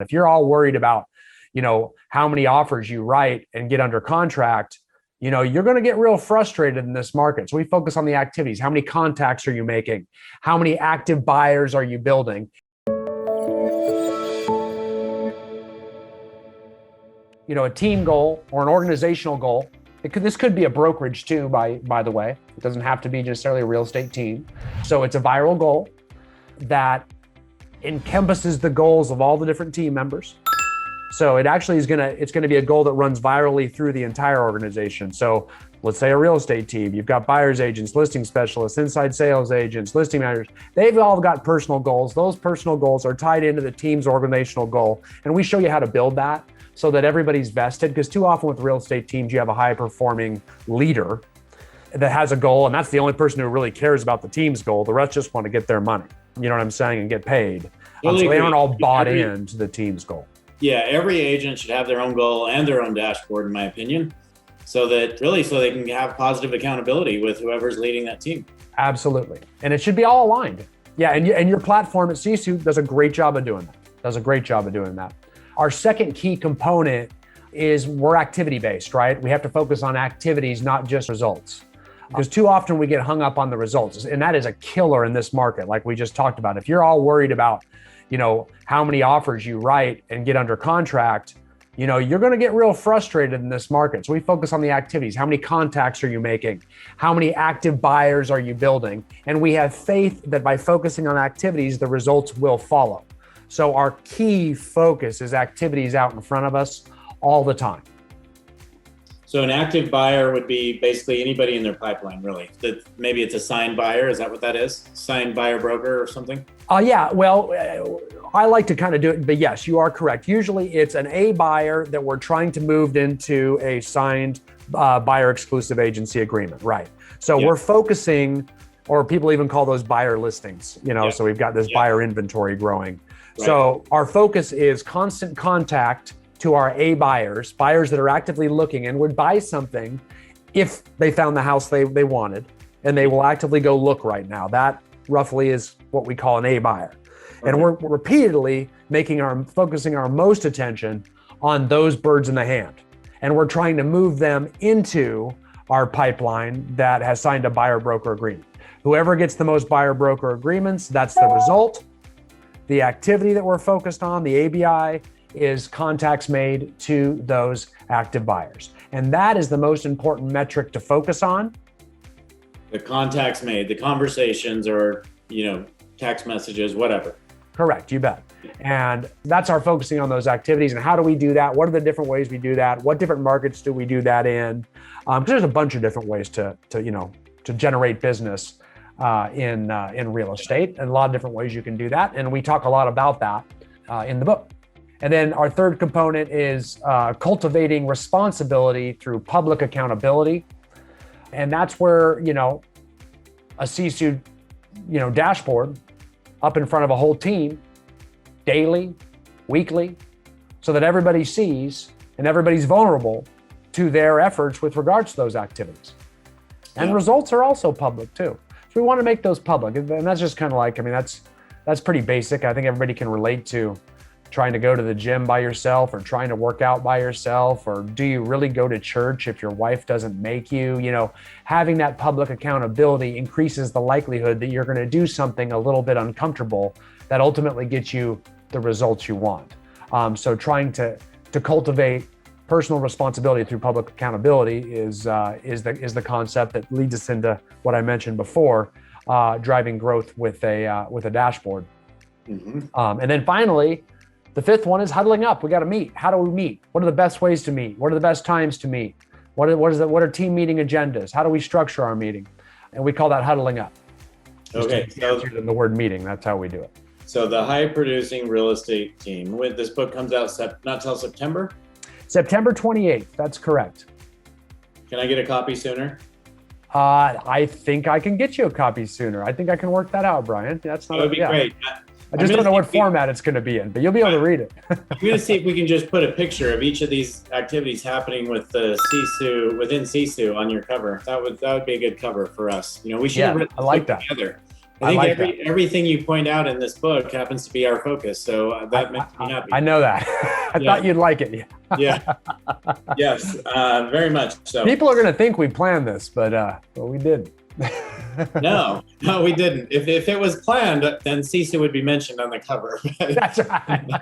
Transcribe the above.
If you're all worried about, how many offers you write and get under contract, you're going to get real frustrated in this market. So we focus on the activities. How many contacts are you making? How many active buyers are you building? A team goal or an organizational goal. This could be a brokerage too, by the way. It doesn't have to be necessarily a real estate team. So it's a viral goal that encompasses the goals of all the different team members. So it actually it's gonna be a goal that runs virally through the entire organization. So let's say a real estate team, you've got buyer's agents, listing specialists, inside sales agents, listing managers. They've all got personal goals. Those personal goals are tied into the team's organizational goal. And we show you how to build that so that everybody's vested, because too often with real estate teams, you have a high performing leader that has a goal, and that's the only person who really cares about the team's goal. The rest just want to get their money, you know what I'm saying, and get paid. So they aren't all bought into the team's goal. Yeah, every agent should have their own goal and their own dashboard, in my opinion, so they can have positive accountability with whoever's leading that team. Absolutely. And it should be all aligned. Yeah, and your platform at CSU does a great job of doing that. Our second key component is we're activity-based, right? We have to focus on activities, not just results. Because too often we get hung up on the results, and that is a killer in this market, like we just talked about. If you're all worried about, how many offers you write and get under contract, you're going to get real frustrated in this market. So we focus on the activities. How many contacts are you making? How many active buyers are you building? And we have faith that by focusing on activities, the results will follow. So our key focus is activities out in front of us all the time. So an active buyer would be basically anybody in their pipeline, really. That maybe it's a signed buyer. Is that what that is? Signed buyer broker or something? Yeah. Well, I like to kind of do it, but yes, you are correct. Usually it's an A buyer that we're trying to move into a signed buyer exclusive agency agreement, right? So we're focusing, or people even call those buyer listings, so we've got this buyer inventory growing. Right. So our focus is constant contact to our A buyers that are actively looking and would buy something if they found the house they wanted, and they will actively go look right now. That roughly is what we call an A buyer. Okay. And we're repeatedly focusing our most attention on those birds in the hand. And we're trying to move them into our pipeline that has signed a buyer broker agreement. Whoever gets the most buyer broker agreements, that's the result. The activity that we're focused on, the ABI, is contacts made to those active buyers. And that is the most important metric to focus on. The contacts made, the conversations or, text messages, whatever. Correct, you bet. And that's our focusing on those activities. And how do we do that? What are the different ways we do that? What different markets do we do that in? Because there's a bunch of different ways to generate business in real estate, and a lot of different ways you can do that. And we talk a lot about that in the book. And then our third component is cultivating responsibility through public accountability. And that's where, a CSU, dashboard up in front of a whole team daily, weekly, so that everybody sees and everybody's vulnerable to their efforts with regards to those activities. And results are also public too. So we want to make those public. And that's just kind of like, that's pretty basic. I think everybody can relate to trying to go to the gym by yourself, or trying to work out by yourself, or do you really go to church if your wife doesn't make you? Having that public accountability increases the likelihood that you're going to do something a little bit uncomfortable that ultimately gets you the results you want. So trying to cultivate personal responsibility through public accountability is the concept that leads us into what I mentioned before, driving growth with a dashboard. Mm-hmm. And then finally, the fifth one is huddling up. We got to meet. How do we meet? What are the best ways to meet? What are the best times to meet? What are team meeting agendas? How do we structure our meeting? And we call that huddling up. Okay. So in the word meeting, that's how we do it. So the high producing real estate team. This book comes out not till September? September 28th. That's correct. Can I get a copy sooner? I think I can get you a copy sooner. I think I can work that out, Brian. That would be great. I just don't know what format it's going to be in, but you'll be able to read it. I'm going to see if we can just put a picture of each of these activities happening with the within CSU on your cover. That would be a good cover for us. We should have written I like that together. I think like that. everything you point out in this book happens to be our focus. So that makes me happy. I know that. I thought you'd like it. Yeah. Yes, very much so. People are going to think we planned this, but we didn't. No, we didn't. If it was planned, then CISA would be mentioned on the cover. That's right.